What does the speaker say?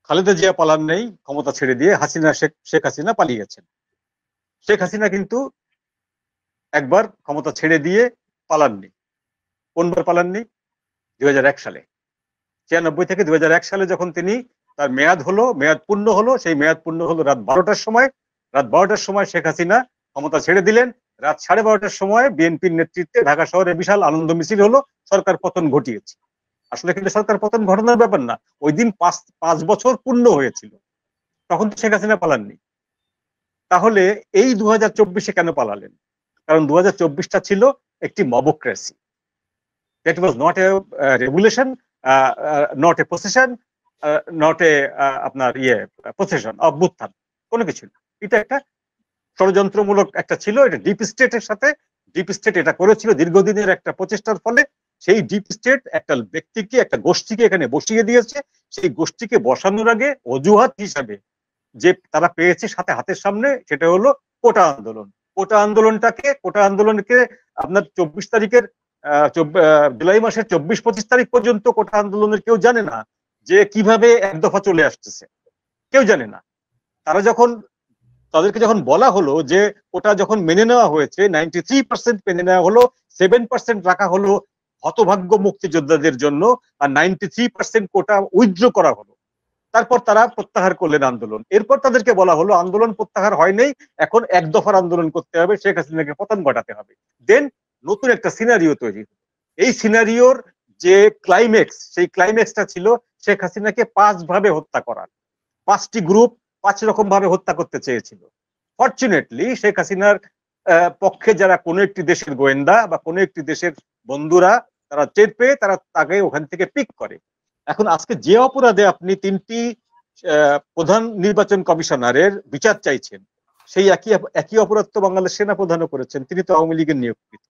খালেদা জিয়া পালান নেই, ক্ষমতা ছেড়ে দিয়ে শেখ হাসিনা পালিয়ে গেছেন। শেখ হাসিনা কিন্তু একবার ক্ষমতা ছেড়ে দিয়ে পালাননি। কোনবার পালাননি? 2001 সালে। 96 থেকে 2001 সালে যখন তিনি তার মেয়াদ পূর্ণ হলো, সেই মেয়াদ পূর্ণ হলো রাত 12টার সময়। রাত 12টার সময় শেখ হাসিনা ক্ষমতা ছেড়ে দিলেন। রাত 12:30টার সময় বিএনপির নেতৃত্বে ঢাকা শহরে বিশাল আনন্দ মিছিল হলো, সরকার পতন ঘটিয়েছে। আসলে কিন্তু সরকার পতন ঘটনার ব্যাপার না, ওই দিন 5 বছর পূর্ণ হয়েছিল, তখন তো শেখ হাসিনা পালাননি। তাহলে এই 2024-এ কেন পালালেন? কারণ 2024টা ছিল একটি mobocracy. That was not a regulation, not a possession, not a আপনার পসেশন অভ্যুত্থান, কোনো কিছু না। এটা একটা ষড়যন্ত্রমূলক একটা ছিল। এটা ডিপ স্টেটের সাথে, ডিপ স্টেট এটা করেছিল দীর্ঘদিনের একটা প্রচেষ্টার ফলে। সেই ডিপ স্টেট একটা ব্যক্তিকে, একটা গোষ্ঠীকে এখানে বসিয়ে দিয়েছে। সেই গোষ্ঠীকে বসানোর আগে অজুহাত হিসাবে যে তারা পেয়েছে সাথে হাতের সামনে, সেটা হলো কোটা আন্দোলন। কোটা আন্দোলনকে আপনার 24 তারিখের জুলাই মাসের 24-25 তারিখ পর্যন্ত কোটা আন্দোলনের কেউ জানে না যে কিভাবে এক দফা চলে আসতেছে, কেউ জানে না। তাদেরকে যখন বলা হলো যে ওটা যখন মেনে নেওয়া হয়েছে, 93% মেনে নেওয়া হলো, 7% রাখা হলো হতভাগ্য মুক্তিযোদ্ধাদের জন্য, আর 93% কোটা উইথড্র করা হলো। তারপর তারা প্রত্যাহার করলেন আন্দোলন। এরপর তাদেরকে বলা হলো আন্দোলন প্রত্যাহার হয় নাই, এখন এক দফার আন্দোলন করতে হবে, শেখ হাসিনাকে পতন ঘটাতে হবে। দেন নতুন একটা সিনারিও তৈরি হলো। এই সিনারিওর যে ক্লাইম্যাক্স, সেই ক্লাইম্যাক্সটা ছিল শেখ হাসিনাকে 5 ভাবে হত্যা করা। 5টি গ্রুপ 5 রকম ভাবে হত্যা করতে চেয়েছিল। ফরচুনেটলি শেখ হাসিনার পক্ষে যারা কোনো একটি দেশের গোয়েন্দা বা কোনো একটি দেশের বন্ধুরা, তারা টের পেয়ে তারা তাকে ওখান থেকে পিক করে। এখন আজকে যে অপরাধে আপনি 3টি প্রধান নির্বাচন কমিশনারের বিচার চাইছেন, সেই একই অপরাধ তো বাংলাদেশ সেনা প্রধানও করেছেন, তিনি তো আওয়ামী লীগের নিয়োগকৃত।